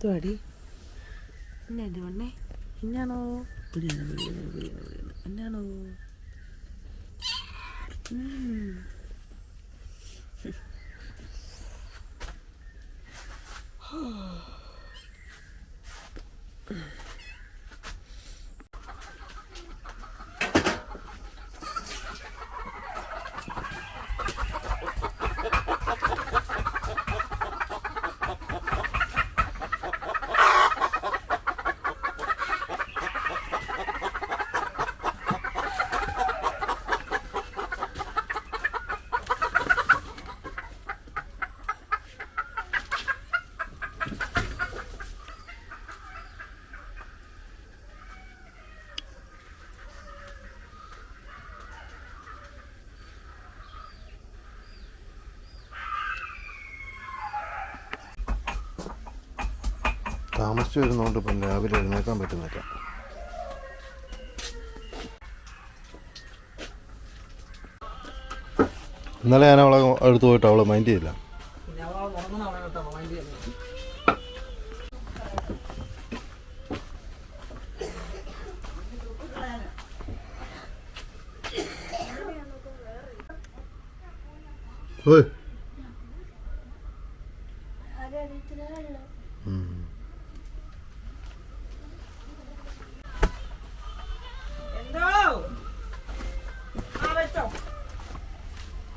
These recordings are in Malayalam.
എന്തുവാടി എന്നെ എൻ്റെ പെണ്ണേ എന്നാണോ എന്നാണോ താമസിച്ച് വരുന്നതുകൊണ്ട് ഇപ്പം രാവിലെ എഴുന്നേക്കാൻ പറ്റുന്നില്ല. ഇന്നലെ ഞാൻ അവളെ അടുത്ത് പോയിട്ട് അവളെ മൈൻഡ് ചെയ്തില്ല. ഓയ്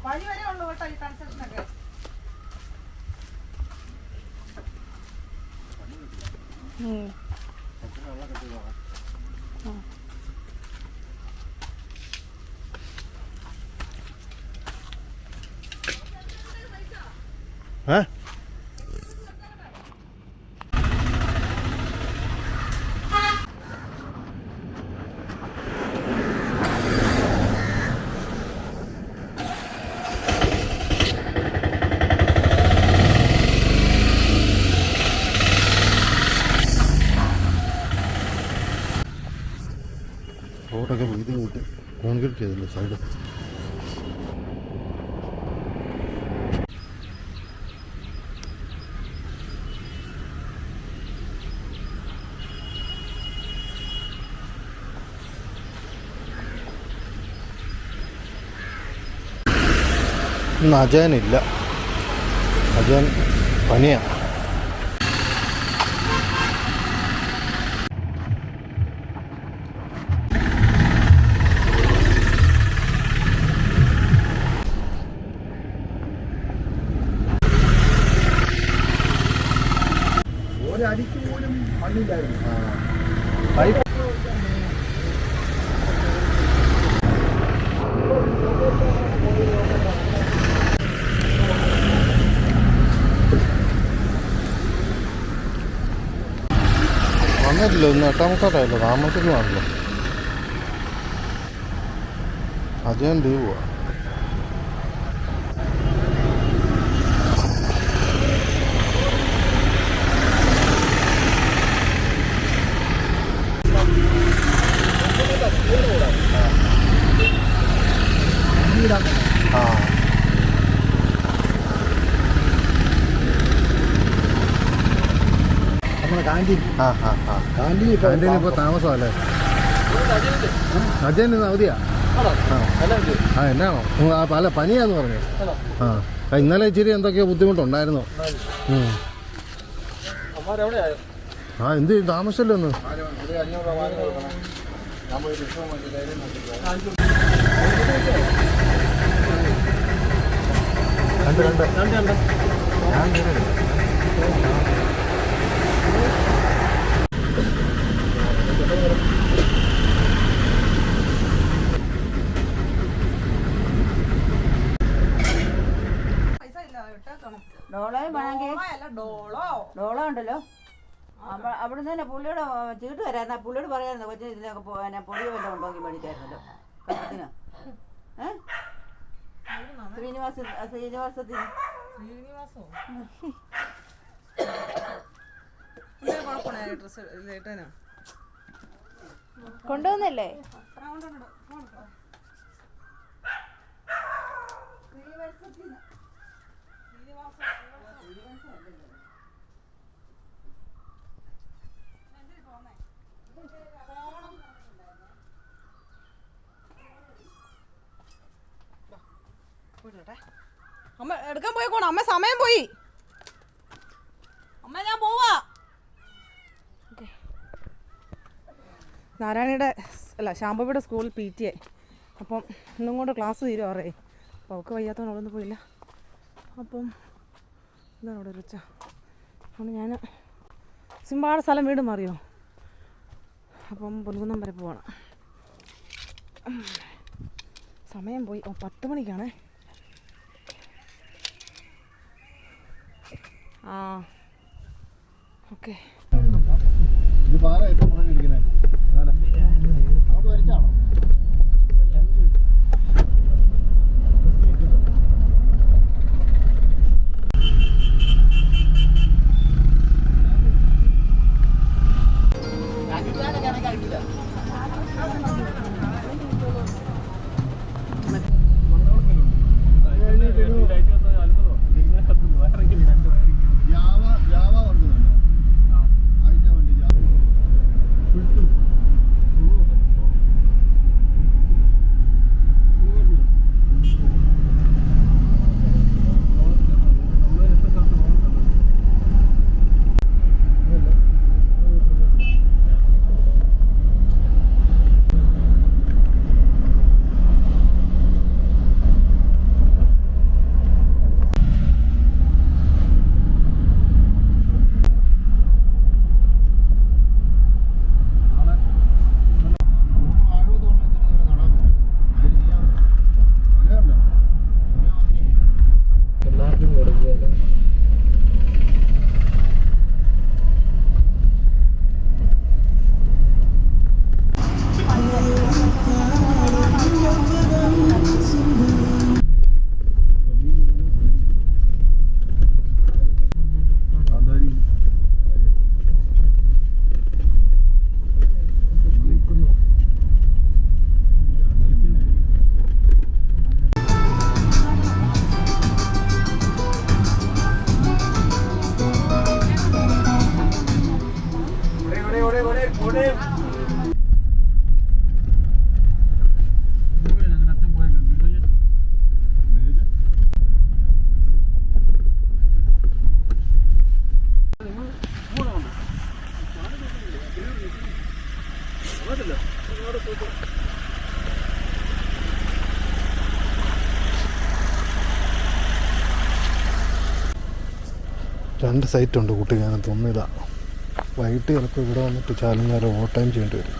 വഴി വരെ ഉള്ളു കേട്ടോ ഈ കൺസ്ട്രക്ഷനൊക്കെ. റോഡൊക്കെ വീതി കൂട്ടി കോൺക്രീറ്റ് ചെയ്തില്ല സൈഡ്. ഇന്ന് അജയനില്ല, അജയൻ പനിയാണ്. ഒരടിക്ക് പോലും മണ്ണില്ലായിരുന്നു. വന്നിട്ടില്ല, ഇന്ന് 8-ാമത്തായില്ലോ, താമസിക്കുവാണല്ലോ. അജയൻ ലീവ് പോവാ. നമ്മുടെ കാന്റീൻ ഇപ്പോൾ താമസമല്ലേ? അജയൻ ഇന്ന് അവധിയാ. എന്നാണോ പല പനിയാന്ന് പറഞ്ഞു. ഇന്നലെ ഇച്ചിരി എന്തൊക്കെയോ ബുദ്ധിമുട്ടുണ്ടായിരുന്നു. എന്ത് താമസിച്ചല്ലോ ഒന്ന്. ഡോളോ ഉണ്ടല്ലോ, അവിടെ നിന്ന് തന്നെ പുള്ളിയോട് ചീട്ട് തരായിരുന്നു. പുള്ളിയോട് പറയായിരുന്നു കൊച്ചിന് ഇതിനൊക്കെ പൊടിയോ വല്ലതും ഉണ്ടാക്കി മേടിക്കായിരുന്നല്ലോ കണത്തിന്. ശ്രീനിവാസത്തിന് കൊണ്ടുവന്നല്ലേ? പോയിക്കോണം. അമ്മ സമയം പോയി. അമ്മ ഞാൻ പോവാ. നാരായണിയുടെ ശാംഭവിയുടെ സ്കൂളിൽ PT. അപ്പം ഇന്നും കൊണ്ട് ക്ലാസ് തീരുവാറേ. അപ്പോൾ അവൾക്ക് വയ്യാത്തവൻ അവിടെ നിന്ന് പോയില്ല. അപ്പം എന്താണ് അവിടെ ഒരു ഉച്ച. അതുകൊണ്ട് ഞാൻ സിമ്പാട് സ്ഥലം വീട് മാറിയോ. അപ്പം പൊൻകുന്നം വരെ പോകണം. സമയം പോയി. 10 മണിക്കാണേ. ഓക്കെ. ഇത് പാറ ഏറ്റവും പറഞ്ഞിരിക്കുന്നത് അങ്ങോട്ട് വലിച്ചാണോ? രണ്ട് സൈറ്റുണ്ട് കുട്ടിക്കാനത്ത്. ഒന്നിതാ വൈകിട്ട് ചിലപ്പോൾ ഇവിടെ വന്നിട്ട് ചാലുംകാരം ഓവർ ടൈം ചെയ്യേണ്ടി വരും.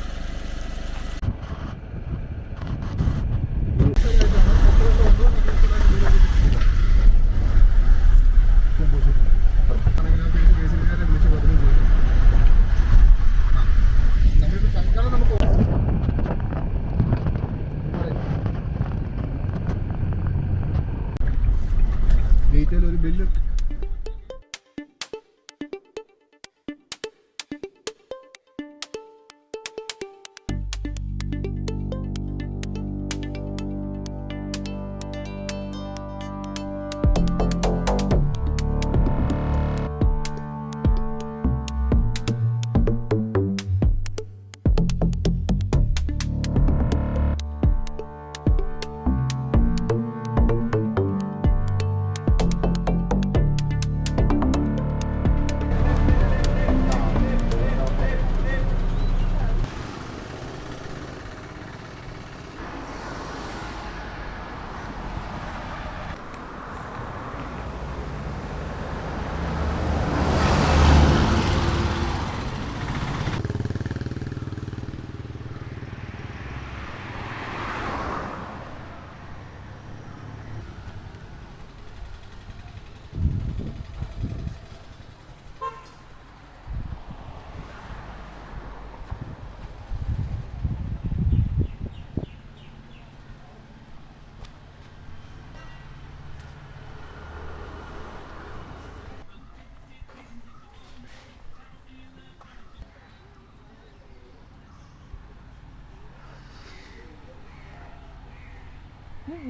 ഒരു ബില്ല്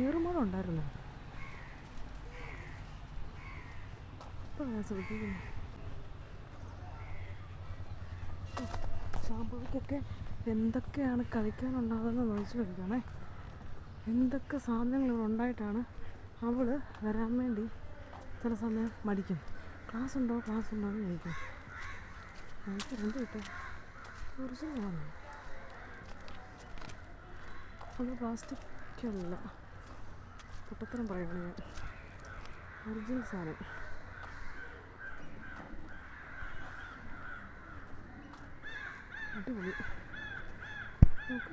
ഏറുമോളം ഉണ്ടായിരുന്നു. ശ്രദ്ധിക്കുന്നു. ശാംഭവിക്കൊക്കെ എന്തൊക്കെയാണ് കളിക്കാനുണ്ടാകുന്നത് നോക്കി വയ്ക്കണേ. എന്തൊക്കെ സാധനങ്ങൾ ഉണ്ടായിട്ടാണ് അവൾ വരാൻ വേണ്ടി ചില സമയം മടിക്കും. ക്ലാസ് ഉണ്ടോ എന്ന് ചോദിക്കും. എനിക്ക് എന്ത് കിട്ടും? ഒറിജിനലാണ്. അത് പ്ലാസ്റ്റിക്കല്ല, പൊട്ടത്തരം പറയുകയാണ് ഞാൻ. ഒറിജിനൽ സാധനം. അടിപൊളി. നോക്ക്.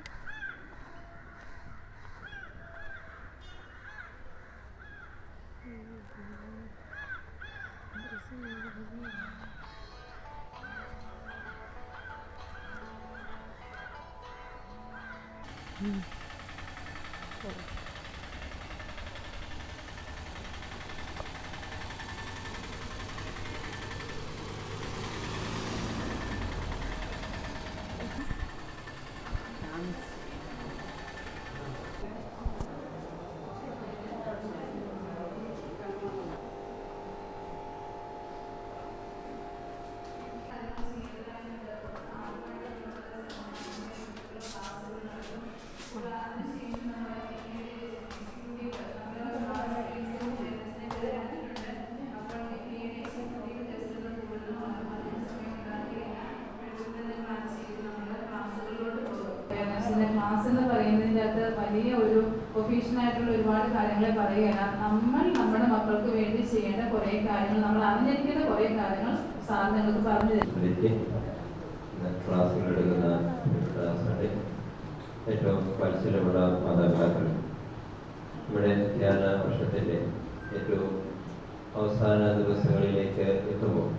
ക്ലാസ് എന്ന് പറയുന്നതിൻ്റെ അകത്ത് വലിയ ഒരു പ്രൊഫഷണലായിട്ടുള്ള ഒരുപാട് കാര്യങ്ങൾ പറയുകയല്ല. നമ്മൾ നമ്മുടെ മക്കൾക്ക് വേണ്ടി ചെയ്യേണ്ട കുറേ കാര്യങ്ങൾ, നമ്മൾ അറിഞ്ഞിരിക്കുന്ന കുറേ കാര്യങ്ങൾ സാർ നിങ്ങൾക്ക് പറഞ്ഞു തരും. ക്ലാസ്സുകളെടുക്കുന്ന ഏറ്റവും പരിചയമുള്ള മാതാപിതാക്കൾ, ഇവിടെ ധ്യാന വർഷത്തിൻ്റെ ഏറ്റവും അവസാന ദിവസങ്ങളിലേക്ക് എത്തുമ്പോൾ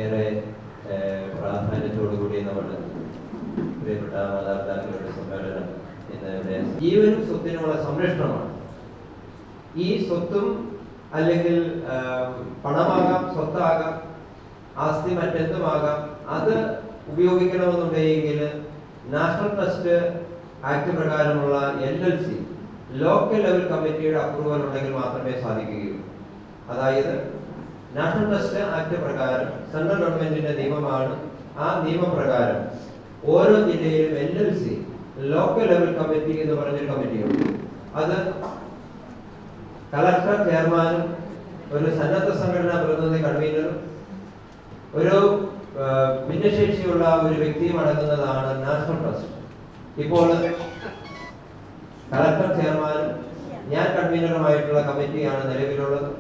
ഏറെ പ്രാധാന്യത്തോടുകൂടി നമ്മൾ പ്രിയപ്പെട്ട മാതാപിതാക്കളുടെ സമ്മേളനം ഇന്ന് ഇവിടെ ജീവനും സ്വത്തിനുമുള്ള സംരക്ഷണമാണ്. ഈ സ്വത്തും അല്ലെങ്കിൽ പണമാകാം, സ്വത്താകാം, ആസ്തി മറ്റെന്തുമാകാം, അത് ഉപയോഗിക്കണമെന്നുണ്ടെങ്കിൽ നാഷണൽ ട്രസ്റ്റ് ആക്ട് പ്രകാരമുള്ള LLC ലോക്കൽ ലെവൽ കമ്മിറ്റിയുടെ അപ്രൂവൽ ഉണ്ടെങ്കിൽ മാത്രമേ സാധിക്കുകയുള്ളൂ. അതായത് നാഷണൽ ട്രസ്റ്റ് ആക്ട് പ്രകാരം സെൻട്രൽ ഗവൺമെന്റിന്റെ നിയമമാണ്. ആ നിയമപ്രകാരം ഓരോ ജില്ലയിലും LLC ലോക്കൽ ലെവൽ കമ്മിറ്റി എന്ന് പറഞ്ഞൊരു കമ്മിറ്റിയുണ്ട്. അത് കളക്ടർ ചെയർമാനും ഒരു സന്നദ്ധ സംഘടനാ പ്രതിനിധി കൺവീനറും ഒരു ഭിന്നശേഷിയുള്ള ഒരു വ്യക്തിയും അടങ്ങുന്നതാണ് നാഷണൽ ട്രസ്റ്റ്. ഇപ്പോൾ കളക്ടർ ചെയർമാനും ഞാൻ കൺവീനറുമായിട്ടുള്ള കമ്മിറ്റിയാണ് നിലവിലുള്ളത്.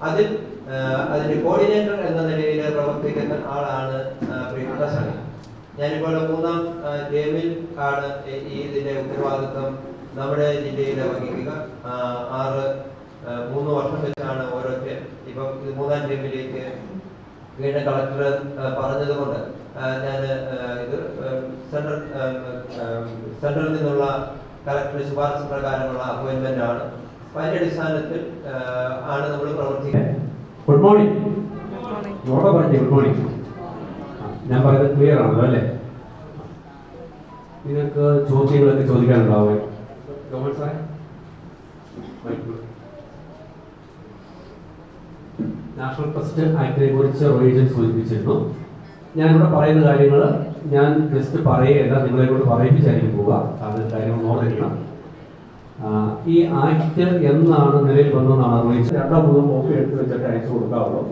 അതിന്റെ കോർഡിനേറ്റർ എന്ന നിലയിൽ പ്രവർത്തിക്കുന്ന ആളാണ് പ്രിയപ്പെട്ട സണി. ഞാനിപ്പോൾ 3ാം ടേമിൽ ആണ് ഇതിന്റെ ഉത്തരവാദിത്വം നമ്മുടെ ജില്ലയിൽ വഹിക്കുക. 3 വർഷം വെച്ചാണ് ഓരോ ടേം. ഇപ്പം ഇത് 3ാം ടേമിലേക്ക് വീണ്ടും കളക്ടർ പറഞ്ഞതുകൊണ്ട് ഞാൻ ഇത് സെൻട്രലിൽ നിന്നുള്ള കളക്ടറുടെ ശുപാർശ പ്രകാരമുള്ള അപ്പോയിന്റ്മെന്റ് ആണ്. അപ്പൊ അതിന്റെ അടിസ്ഥാനത്തിൽ ആണ് നമ്മൾ പ്രവർത്തിക്കുന്നത്. Good morning. Good morning. ഞാൻ പറയുന്നത് ക്ലിയർ ആണല്ലോ അല്ലേ? നിങ്ങൾക്ക് ചോദ്യങ്ങളൊക്കെ ചോദിക്കാനുണ്ടാവും. നാഷണൽ ട്രസ്റ്റ് ആക്ടിനെ കുറിച്ച് റോയിജൻ സൂചിപ്പിച്ചിരുന്നു. ഞാനിവിടെ പറയുന്ന കാര്യങ്ങൾ ഞാൻ ജസ്റ്റ് പറയുകയല്ല, നിങ്ങളെ കൊണ്ട് പറയിപ്പിച്ചായിരിക്കും പോവുക. കാരണം കാര്യങ്ങൾ ഓർമ്മിക്കണം. ഈ ആക്ട് എന്നാണ് നിലയിൽ വന്നതെന്നാണ് റോയിജൻ 2-3 കോപ്പി എടുത്ത് വെച്ചിട്ട് അയച്ചു കൊടുക്കാവുള്ളൂ.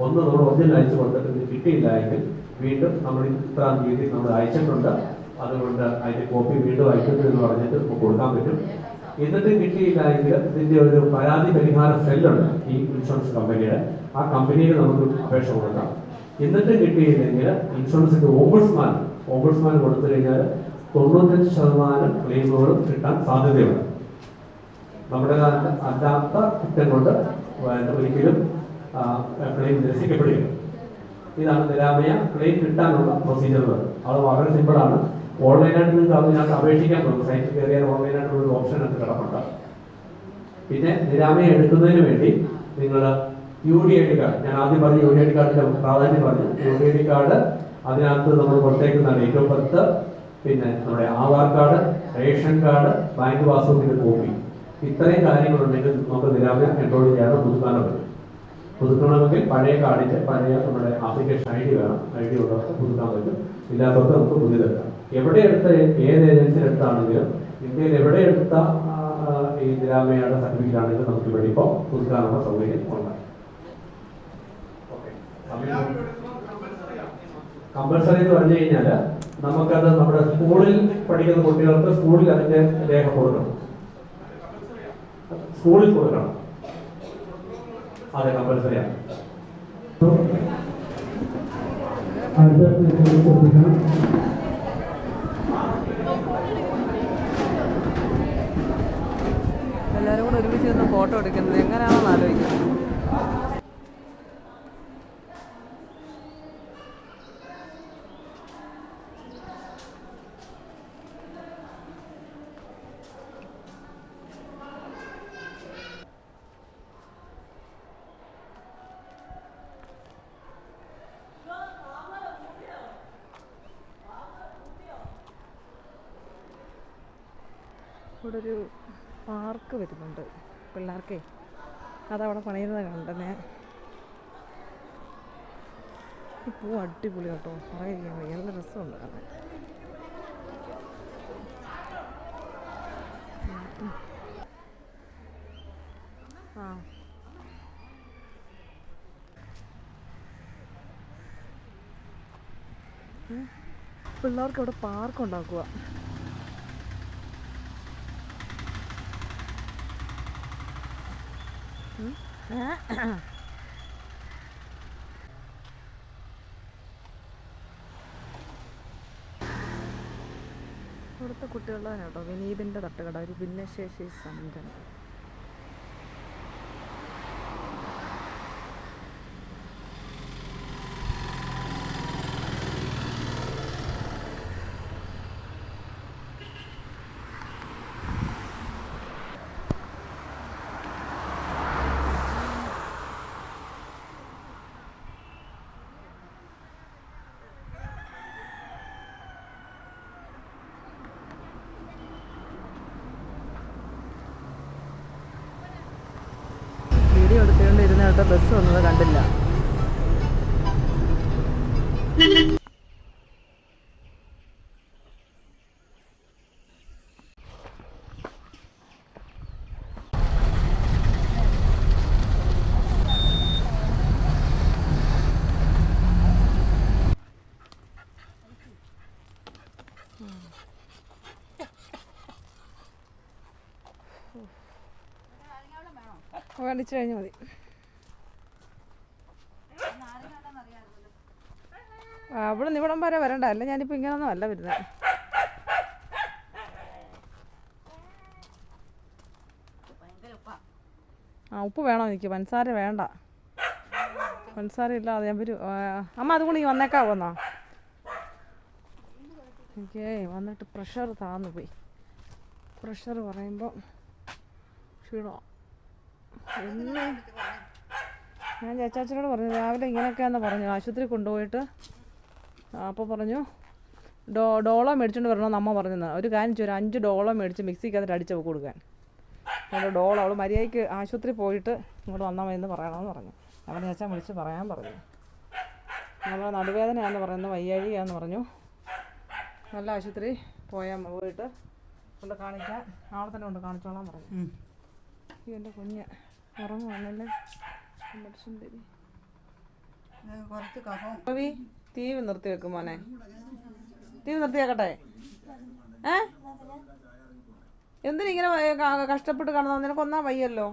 ഒന്ന് നമ്മൾ ഒറിജിനൽ അയച്ചു കൊടുത്തിട്ട് കിട്ടിയില്ല എങ്കിൽ വീണ്ടും നമ്മൾ ഇത്രാം തീയതി നമ്മൾ അയച്ചിട്ടുണ്ട്, അതുകൊണ്ട് അതിന്റെ കോപ്പി വീണ്ടും അയക്കുന്നു എന്ന് പറഞ്ഞിട്ട് കൊടുക്കാൻ പറ്റും. എന്നിട്ട് കിട്ടിയില്ല എങ്കിൽ ഇതിന്റെ ഒരു പരാതി പരിഹാര സെല്ലുണ്ട് ഈ ഇൻഷുറൻസ് കമ്പനിയുടെ. ആ കമ്പനിയിൽ നമുക്ക് അപേക്ഷ കൊടുക്കാം. എന്നിട്ട് കിട്ടിയില്ലെങ്കിൽ ഇൻഷുറൻസിന്റെ ഓംബുഡ്സ്മാൻ കൊടുത്തു കഴിഞ്ഞാൽ 95% ക്ലെയിമുകളും കിട്ടാൻ സാധ്യതയുണ്ട്. നമ്മുടെ അല്ലാത്ത കുറ്റം കൊണ്ട് ഒരിക്കലും ക്ലെയിം നിരസിക്കപ്പെടുകയില്ല. ഇതാണ് നിരാമയ ക്ലെയിം കിട്ടാനുള്ള പ്രൊസീജിയറുകൾ. അത് വളരെ സിമ്പിളാണ്. ഓൺലൈനായിട്ട് നിങ്ങൾക്ക് അതിനകത്ത് അപേക്ഷിക്കാൻ പറ്റും. സൈറ്റിൽ കയറിയാൽ ഓൺലൈനായിട്ടുള്ള ഒരു ഓപ്ഷൻ അത് കിടപ്പുണ്ട്. പിന്നെ നിരാമയ എടുക്കുന്നതിന് വേണ്ടി നിങ്ങൾ UDID കാർഡ്, ഞാൻ ആദ്യം പറഞ്ഞ UDID കാർഡിന്റെ പ്രാധാന്യം പറഞ്ഞു. UDID കാർഡ് അതിനകത്ത് നമ്മൾ കൊടുത്തേക്കുന്ന ഡേറ്റ് ഓഫ് ബർത്ത്, പിന്നെ നമ്മുടെ Aadhaar card, ration card, bank പാസ്ബുക്കിന്റെ കോപ്പി, ഇത്രയും കാര്യങ്ങളുണ്ടെങ്കിൽ നമുക്ക് നിരാമയ എൻറോൾ ചെയ്യാനോ പുതുക്കാനോ പറ്റും. പുതുക്കണമെങ്കിൽ പഴയ കാർഡിന്റെ പഴയ നമ്മുടെ ആപ്ലിക്കേഷൻ ID വേണം. ID ഉള്ളവർക്ക് പുതുക്കാൻ പറ്റും, ഇല്ലാത്തവർക്ക് നമുക്ക് പുതിയതെടുക്കാം. എവിടെ എടുത്ത ഏത് ഏജൻസിയിൽ എടുത്താണെങ്കിലും ഇന്ത്യയിൽ എവിടെ എടുത്ത ഈ നിരാമയുടെ സർട്ടിഫിക്കറ്റ് ആണെങ്കിലും നമുക്ക് ഇവിടെ ഇപ്പോൾ പുതുക്കാനുള്ള സൗകര്യം ഉണ്ട്. കമ്പൽസറി എന്ന് പറഞ്ഞു കഴിഞ്ഞാൽ നമുക്കത് നമ്മുടെ സ്കൂളിൽ പഠിക്കുന്ന കുട്ടികൾക്ക് സ്കൂളിൽ അതിന്റെ രേഖ കൊടുക്കണം. സ്കൂളിൽ കൊടുക്കണം. അതെ, കമ്പൽസറിയാണ്. എല്ലാവരും കൂടെ ഒരുമിച്ച് നിന്ന് ഫോട്ടോ എടുക്കുന്നത് എങ്ങനെയാണെന്ന് ആലോചിക്കാം. ഇവിടെ ഒരു പാർക്ക് വരുന്നുണ്ട് പിള്ളേർക്കേ, അതവിടെ പണിയുന്നത് കണ്ടെന്നേ. ഈ പൂ അടിപൊളി കേട്ടോ, പറയാൻ വയ്യ, നല്ല രസമുണ്ട് കാണാൻ. ആ പിള്ളേർക്ക് ഇവിടെ പാർക്ക് ഉണ്ടാക്കുക. ഇവിടുത്തെ കുട്ടികളുടെ കേട്ടോ വിനീതിൻ്റെ തട്ടുകട, ഒരു ഭിന്നശേഷി സമ്പന്നൻ. വീഡിയോ എടുത്തുകൊണ്ടിരുന്നിട്ട് ബസ് വന്നത് കണ്ടില്ല. കണ്ടിച്ചു കഴിഞ്ഞാൽ മതി. അവിടെ നിന്ന് ഇവിടം വരെ വരണ്ട, അല്ല ഞാനിപ്പോൾ ഇങ്ങനൊന്നും അല്ല വരുന്നത്. ആ ഉപ്പ് വേണോ എനിക്ക്? പഞ്ചസാര വേണ്ട, പഞ്ചസാര ഇല്ലാതെ ഞാൻ വരും. അമ്മ അതുകൊണ്ട് നീ വന്നേക്കാവോ എന്നാ? എനിക്ക് വന്നിട്ട് പ്രഷർ താന്നു പോയി. പ്രഷർ പറയുമ്പോൾ ക്ഷീണോ. ഞാൻ ചേച്ചാച്ചനോട് പറഞ്ഞു രാവിലെ ഇങ്ങനെയൊക്കെയാണെന്ന് പറഞ്ഞു. ആശുപത്രി കൊണ്ടുപോയിട്ട് അപ്പോൾ പറഞ്ഞു ഡോളോ മേടിച്ചുകൊണ്ട് വരണമെന്ന് അമ്മ പറഞ്ഞെന്ന്. ഒരു കാര്യം ഒരു 5 ഡോളോ മേടിച്ച് മിക്സിക്കകത്തിട്ട് അടിച്ച് കൊടുക്കാൻ. അതുകൊണ്ട് ഡോളോ അവൾ മര്യാദയ്ക്ക് ആശുപത്രി പോയിട്ട് ഇങ്ങോട്ട് വന്നാൽ മതി എന്ന് പറയണമെന്ന് പറഞ്ഞു. അവൻ ചേച്ചാൻ വിളിച്ച് പറയാൻ പറഞ്ഞു. നമ്മളെ നടുവേദനയാണെന്ന് പറയുന്നത്, വയ്യാഴികയാണെന്ന് പറഞ്ഞു. നല്ല ആശുപത്രി പോയിട്ട് കൊണ്ട് കാണിക്കാൻ, നാളെ തന്നെ കൊണ്ട് കാണിച്ചോളാൻ പറഞ്ഞു. എൻ്റെ കുഞ്ഞ് ഉറങ്ങുവാണല്ലേ സുന്ദരി. ടി വി നിർത്തി വെക്കും മോനെ, ടി വി നിർത്തിയാക്കട്ടെ. എന്തിനിങ്ങനെ കഷ്ടപ്പെട്ട് കാണുന്ന? നിനക്കൊന്നാ വയ്യല്ലോ.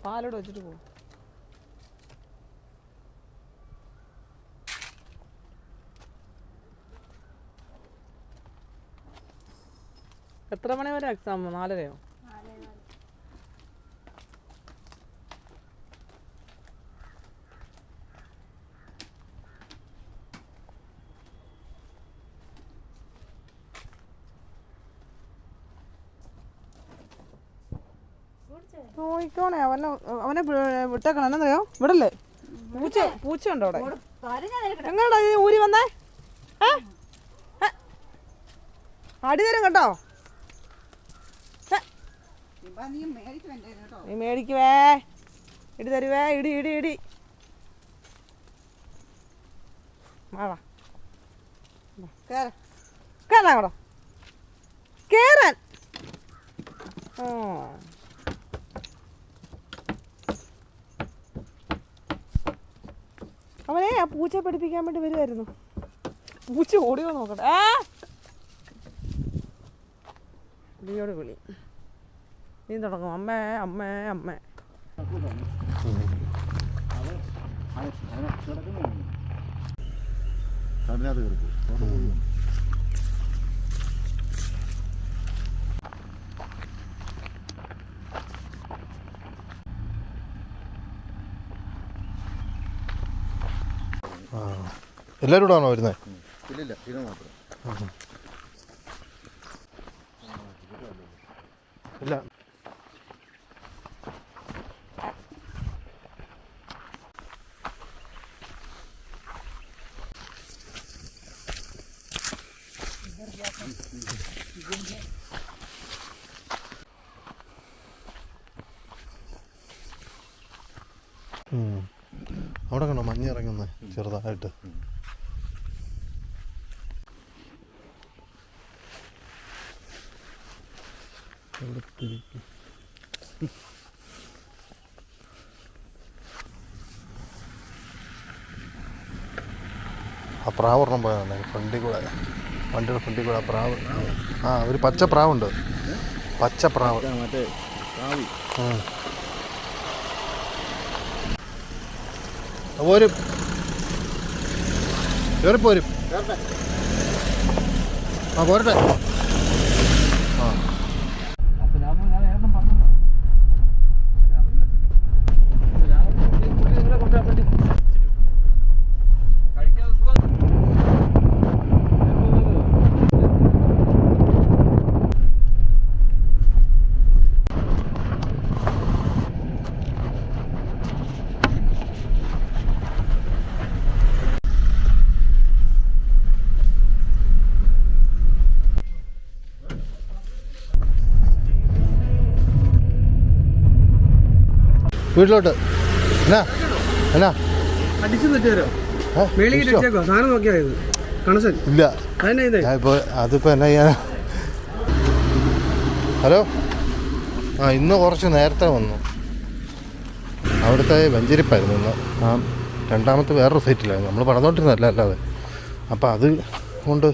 പാലോട് വെച്ചിട്ട് പോകും. എത്ര മണി വരെ എക്സാം? 4:30യോ? നോയിക്കോണേ, അവനെ വിട്ടേക്കണം. എന്നറിയോ, വിടല്ലേ? പൂച്ച ഉണ്ടോ അവിടെ? എങ്ങനെയാ ഇത് ഊരി വന്നേ? അടി തരും കേട്ടോ. നീ മേടിക്കുവേ. ഇടി തരുവേ, ഇടി ഇടി ഇടി. വാ കേറാൻ കൂടെ കേറാൻ. അവനെ ആ പൂച്ച പഠിപ്പിക്കാൻ വേണ്ടി വരുമായിരുന്നു. പൂച്ച ഓടിയോ നോക്കട്ടെ. വിളിയോട് വിളി. നീ തുടങ്ങും അമ്മേ അമ്മേ അമ്മേ. എല്ലാവരും കൂടെ ആണോ വരുന്നത്? ഇല്ലില്ല, ഇത് മാത്രം. ഇല്ല. അവിടെ കണ്ടോ മഞ്ഞ് ഇറങ്ങുന്നത് ചെറുതായിട്ട്. ആ പ്രാവ് ഒരെണ്ണം പോയതാണ് ഫ്രണ്ടിൽ കൂടെ, വണ്ടിയുടെ ഫ്രണ്ടിൽ കൂടെ. ആ പ്രാവ്, ഒരു പച്ച പ്രാവുണ്ട്, പച്ച പ്രാവ്. മറ്റേ പോരും കയറിപ്പോരും. പോരട്ടെ. വീട്ടിലോട്ട് എന്നാ അടിച്ചു തെറ്റുവരോ? സാധനം നോക്കിയായത് കണക്ഷൻ ഇല്ല. അതിപ്പോൾ എന്നാ ചെയ്യാനാ? ഹലോ, ഇന്ന് കുറച്ച് നേരത്തെ വന്നു. അവിടുത്തെ വെഞ്ചരിപ്പായിരുന്നു ഇന്ന്. രണ്ടാമത്തെ വേറൊരു സൈറ്റിലായിരുന്നു, നമ്മൾ പറഞ്ഞോണ്ടിരുന്നല്ല അല്ലാതെ. അപ്പോൾ അത് കൊണ്ട്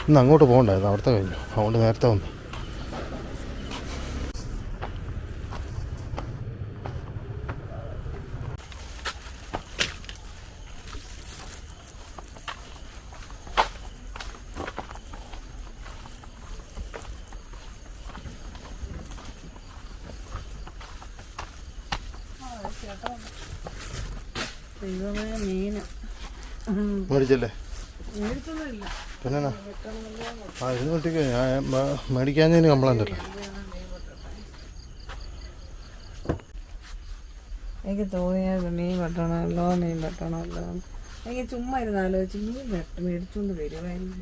ഇന്ന് അങ്ങോട്ട് പോകണ്ടായിരുന്നു, അവിടുത്തെ കഴിഞ്ഞു. അതുകൊണ്ട് നേരത്തെ വന്നു. മേടിച്ചല്ലേ? പിന്നെ ഇത് നോട്ടിക്ക് ഞാൻ മേടിക്കാഞ്ഞതിന് കംപ്ലൈൻ്റ് അല്ലേ? എനിക്ക് തോന്നിയത് മീൻ വെട്ടണമല്ലോ. എനിക്ക് ചുമ്മാ ഇരുന്ന് ആലോചിച്ച് മീൻ മേടിച്ചുകൊണ്ട് വരുമായിരുന്നു.